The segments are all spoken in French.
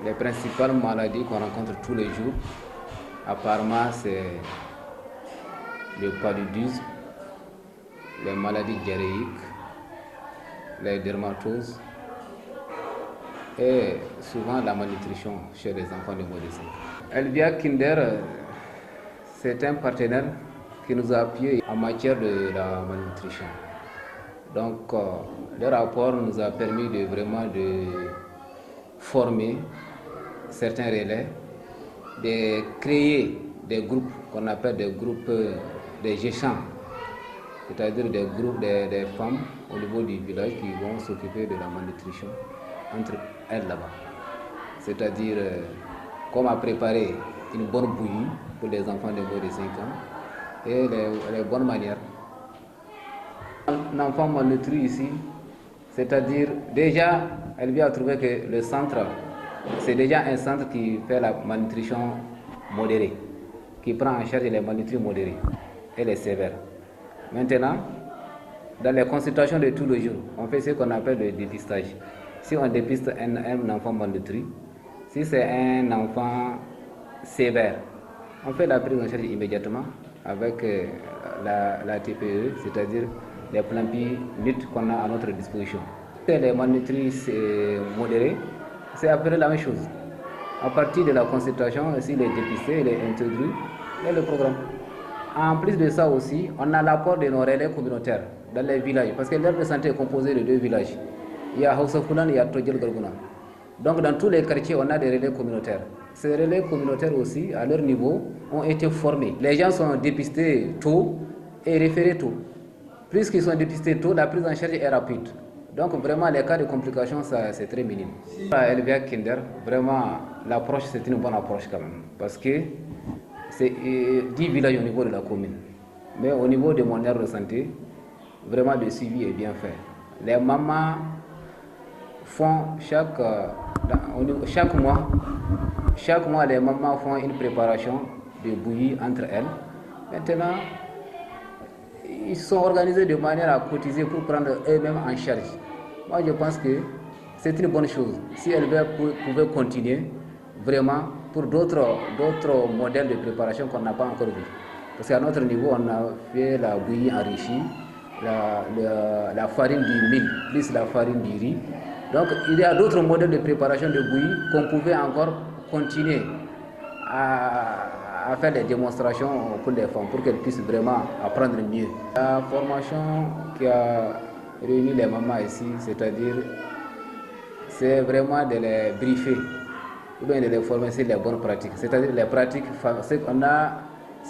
Les principales maladies qu'on rencontre tous les jours, apparemment, c'est le paludisme, les maladies diarrhéiques, les dermatoses et souvent la malnutrition chez les enfants de moins de 5 ans. Elvia Kinder, c'est un partenaire qui nous a appuyés en matière de la malnutrition. Donc, le rapport nous a permis de vraiment former certains relais, de créer des groupes qu'on appelle des groupes des GECHAM, c'est-à-dire des groupes des femmes au niveau du village qui vont s'occuper de la malnutrition entre elles là-bas. C'est-à-dire comment préparer une bonne bouillie pour les enfants de moins de 5 ans et les bonnes manières. Un enfant malnutri ici, c'est-à-dire déjà, elle vient trouver que le centre, c'est déjà un centre qui fait la malnutrition modérée, qui prend en charge les malnutris modérés et les sévères. Maintenant, dans les consultations de tous les jours, on fait ce qu'on appelle le dépistage. Si on dépiste un enfant malnutri, si c'est un enfant sévère, on fait la prise en charge immédiatement avec la TPE, c'est-à-dire les plans-pieds qu'on a à notre disposition. Les malnutris modérés, c'est à peu près la même chose. À partir de la consultation, s'il est dépisté, il est introduit dans le programme. En plus de ça aussi, on a l'apport de nos relais communautaires dans les villages, parce que l'aire de santé est composée de 2 villages. Il y a Hausafulan et il y a Todjel Garguna. Donc dans tous les quartiers, on a des relais communautaires. Ces relais communautaires aussi, à leur niveau, ont été formés. Les gens sont dépistés tôt et référés tôt. Puisqu'ils sont dépistés tôt, la prise en charge est rapide. Donc vraiment, les cas de complications, c'est très minime. À Elvia Kinder, vraiment, l'approche, c'est une bonne approche quand même. Parce que c'est 10 villages au niveau de la commune. Mais au niveau de mon aire de santé, vraiment le suivi est bien fait. Les mamans font chaque mois, les mamans font une préparation de bouillie entre elles. Maintenant, ils sont organisés de manière à cotiser pour prendre eux-mêmes en charge. Moi, je pense que c'est une bonne chose. Si elles pouvaient continuer, vraiment, pour d'autres modèles de préparation qu'on n'a pas encore vu. Parce qu'à notre niveau, on a fait la bouillie enrichie, la farine du mil, plus la farine du riz. Donc, il y a d'autres modèles de préparation de bouillie qu'on pouvait encore continuer à faire des démonstrations pour les femmes, pour qu'elles puissent vraiment apprendre mieux. La formation qui a réuni les mamans ici, c'est-à-dire, c'est vraiment de les briefer, ou bien de les former sur les bonnes pratiques. C'est-à-dire les pratiques, ce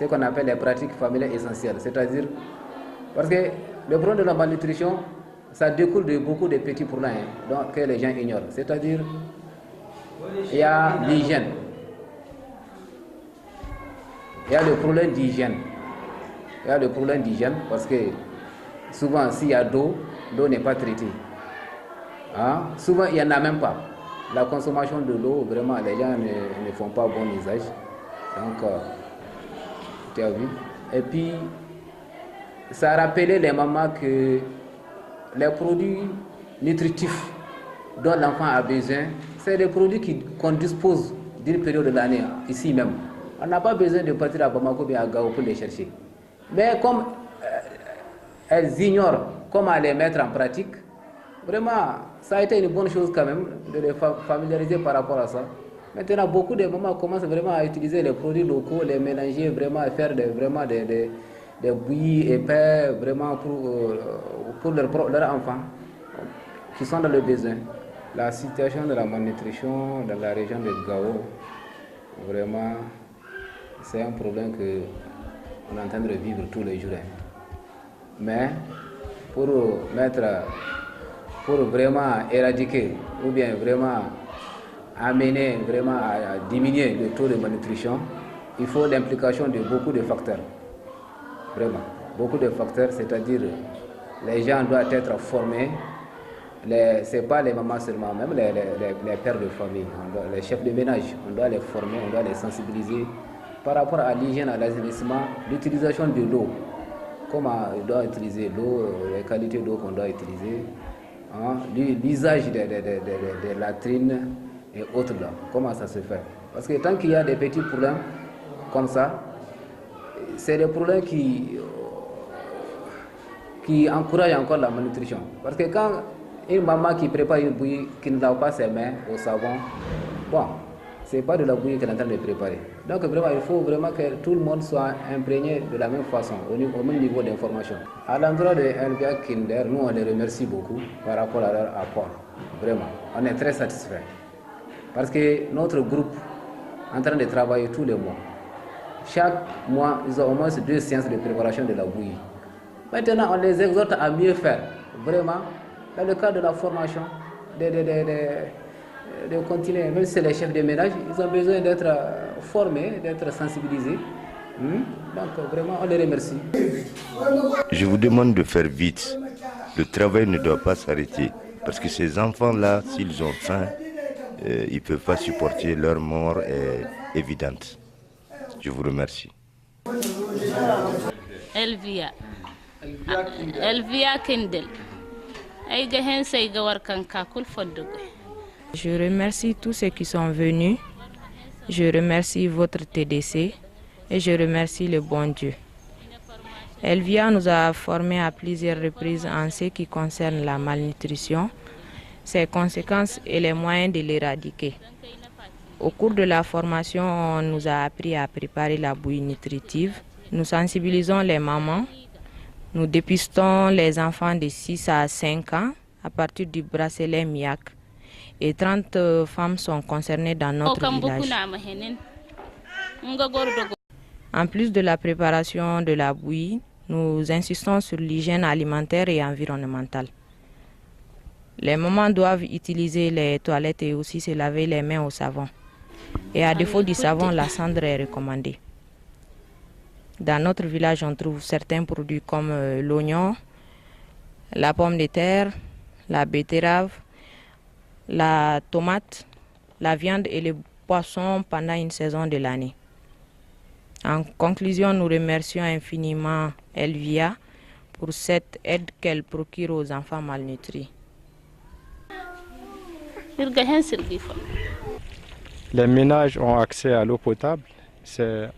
qu'on appelle les pratiques familiales essentielles. C'est-à-dire, parce que le problème de la malnutrition, ça découle de beaucoup de petits problèmes que les gens ignorent. C'est-à-dire, il y a l'hygiène. Il y a le problème d'hygiène. Il y a le problème d'hygiène parce que souvent, s'il y a l'eau n'est pas traitée. Hein? Souvent, il n'y en a même pas. La consommation de l'eau, vraiment, les gens ne font pas bon usage. Donc, tu as vu. Et puis, ça a rappelé les mamans que les produits nutritifs dont l'enfant a besoin, c'est des produits qu'on dispose d'une période de l'année, ici même. On n'a pas besoin de partir à Bamako ou à Gao pour les chercher. Mais comme elles ignorent comment les mettre en pratique, vraiment, ça a été une bonne chose quand même de les familiariser par rapport à ça. Maintenant, beaucoup de mamans commencent vraiment à utiliser les produits locaux, les mélanger, vraiment à faire des bouillies épais, vraiment pour leurs enfants qui sont dans le besoin. La situation de la malnutrition dans la région de Gao, vraiment, c'est un problème qu'on est en train de vivre tous les jours. Mais pour vraiment éradiquer ou bien vraiment amener vraiment à diminuer le taux de malnutrition, il faut l'implication de beaucoup de facteurs. Vraiment, beaucoup de facteurs, c'est-à-dire les gens doivent être formés. Ce n'est pas les mamans seulement, même les pères de famille, les chefs de ménage, on doit les former, on doit les sensibiliser par rapport à l'hygiène, à l'assainissement, l'utilisation de l'eau. Comment on doit utiliser l'eau, les qualités d'eau qu'on doit utiliser, hein, l'usage des latrines, et autres là. Comment ça se fait? Parce que tant qu'il y a des petits problèmes comme ça, c'est des problèmes qui encouragent encore la malnutrition. Parce que quand une maman qui prépare une bouillie, qui ne lave pas ses mains au savon, bon, c'est pas de la bouillie qu'elle est en train de préparer. Donc vraiment, il faut vraiment que tout le monde soit imprégné de la même façon, au même niveau d'information. À l'endroit de Elvia Kinder, nous on les remercie beaucoup par rapport à leur apport. Vraiment, on est très satisfaits. Parce que notre groupe est en train de travailler tous les mois. Chaque mois, ils ont au moins 2 séances de préparation de la bouillie. Maintenant, on les exhorte à mieux faire. Vraiment, dans le cadre de la formation, de continuer. Même si c'est les chefs de ménage, ils ont besoin d'être formés, d'être sensibilisés. Donc, vraiment, on les remercie. Je vous demande de faire vite. Le travail ne doit pas s'arrêter. Parce que ces enfants-là, s'ils ont faim, ils ne peuvent pas supporter, leur mort est évidente. Je vous remercie. Elvia Kindel. Je remercie tous ceux qui sont venus. Je remercie votre TDC et je remercie le bon Dieu. Elvia nous a formés à plusieurs reprises en ce qui concerne la malnutrition, ses conséquences et les moyens de l'éradiquer. Au cours de la formation, on nous a appris à préparer la bouillie nutritive. Nous sensibilisons les mamans. Nous dépistons les enfants de 6 à 5 ans à partir du bracelet MIAC. Et 30 femmes sont concernées dans notre village. En plus de la préparation de la bouillie, nous insistons sur l'hygiène alimentaire et environnementale. Les mamans doivent utiliser les toilettes et aussi se laver les mains au savon. Et à défaut du savon, la cendre est recommandée. Dans notre village, on trouve certains produits comme l'oignon, la pomme de terre, la betterave, la tomate, la viande et les poissons pendant une saison de l'année. En conclusion, nous remercions infiniment Elvia pour cette aide qu'elle procure aux enfants malnutris. Les ménages ont accès à l'eau potable.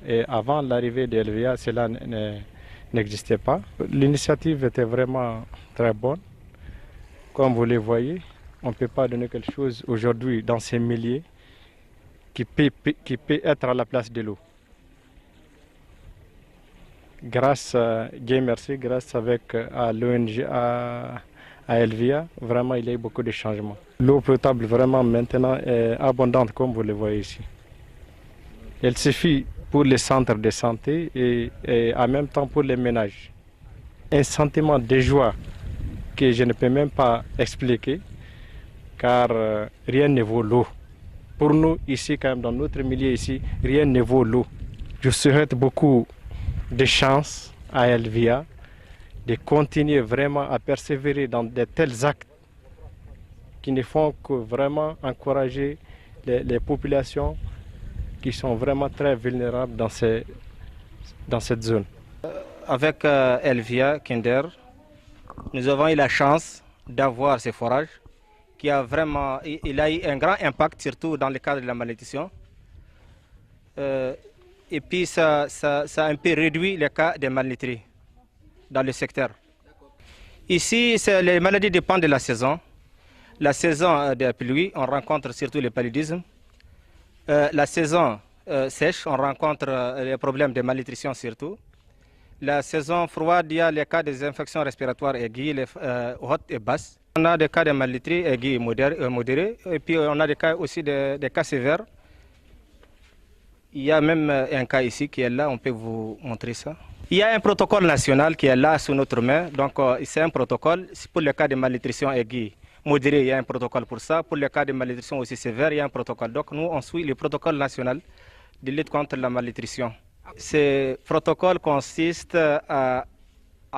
Et avant l'arrivée d'Elvia, cela n'existait pas. L'initiative était vraiment très bonne. Comme vous le voyez, on ne peut pas donner quelque chose aujourd'hui dans ces milliers qui peut être à la place de l'eau. Grâce, Dieu merci, grâce à l'ONG, à Elvia, vraiment il y a eu beaucoup de changements. L'eau potable vraiment maintenant est abondante comme vous le voyez ici. Elle suffit pour les centres de santé et en même temps pour les ménages. Un sentiment de joie que je ne peux même pas expliquer car rien ne vaut l'eau. Pour nous ici, quand même dans notre milieu ici, rien ne vaut l'eau. Je souhaite beaucoup de chance à Elvia de continuer vraiment à persévérer dans de tels actes qui ne font que vraiment encourager les populations qui sont vraiment très vulnérables dans cette zone. Avec Elvia Kinder, nous avons eu la chance d'avoir ces forages qui a vraiment, il a eu un grand impact surtout dans le cadre de la malnutrition. Et puis ça a un peu réduit les cas de malnutrie dans le secteur. Ici, les maladies dépendent de la saison. La saison des pluies, on rencontre surtout le paludisme. La saison sèche, on rencontre les problèmes de malnutrition surtout. La saison froide, il y a les cas des infections respiratoires aiguës, hautes et basses. On a des cas de malnutrie aiguës et modérés, et puis on a des cas aussi des cas sévères. Il y a même un cas ici qui est là, on peut vous montrer ça. Il y a un protocole national qui est là sous notre main, donc c'est un protocole. Pour les cas de malnutrition aiguë modérée, il y a un protocole pour ça. Pour les cas de malnutrition aussi sévère, il y a un protocole. Donc nous, on suit le protocole national de lutte contre la malnutrition. Ce protocole consiste à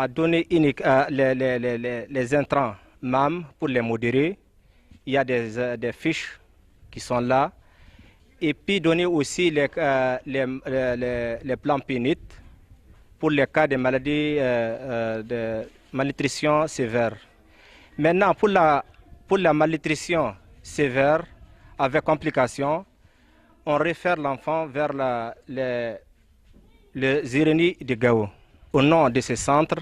donner les intrants MAM pour les modérés. Il y a des fiches qui sont là. Et puis donner aussi les plans PNIT pour les cas de maladies de malnutrition sévère. Maintenant, pour la malnutrition sévère, avec complications, on réfère l'enfant vers les Irénies de Gao. Au nom de ce centre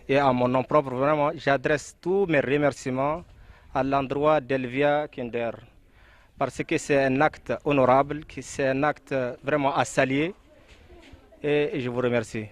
et à mon nom propre, vraiment, j'adresse tous mes remerciements à l'endroit d'Elvia Kinder, parce que c'est un acte honorable, c'est un acte vraiment à saluer, et je vous remercie.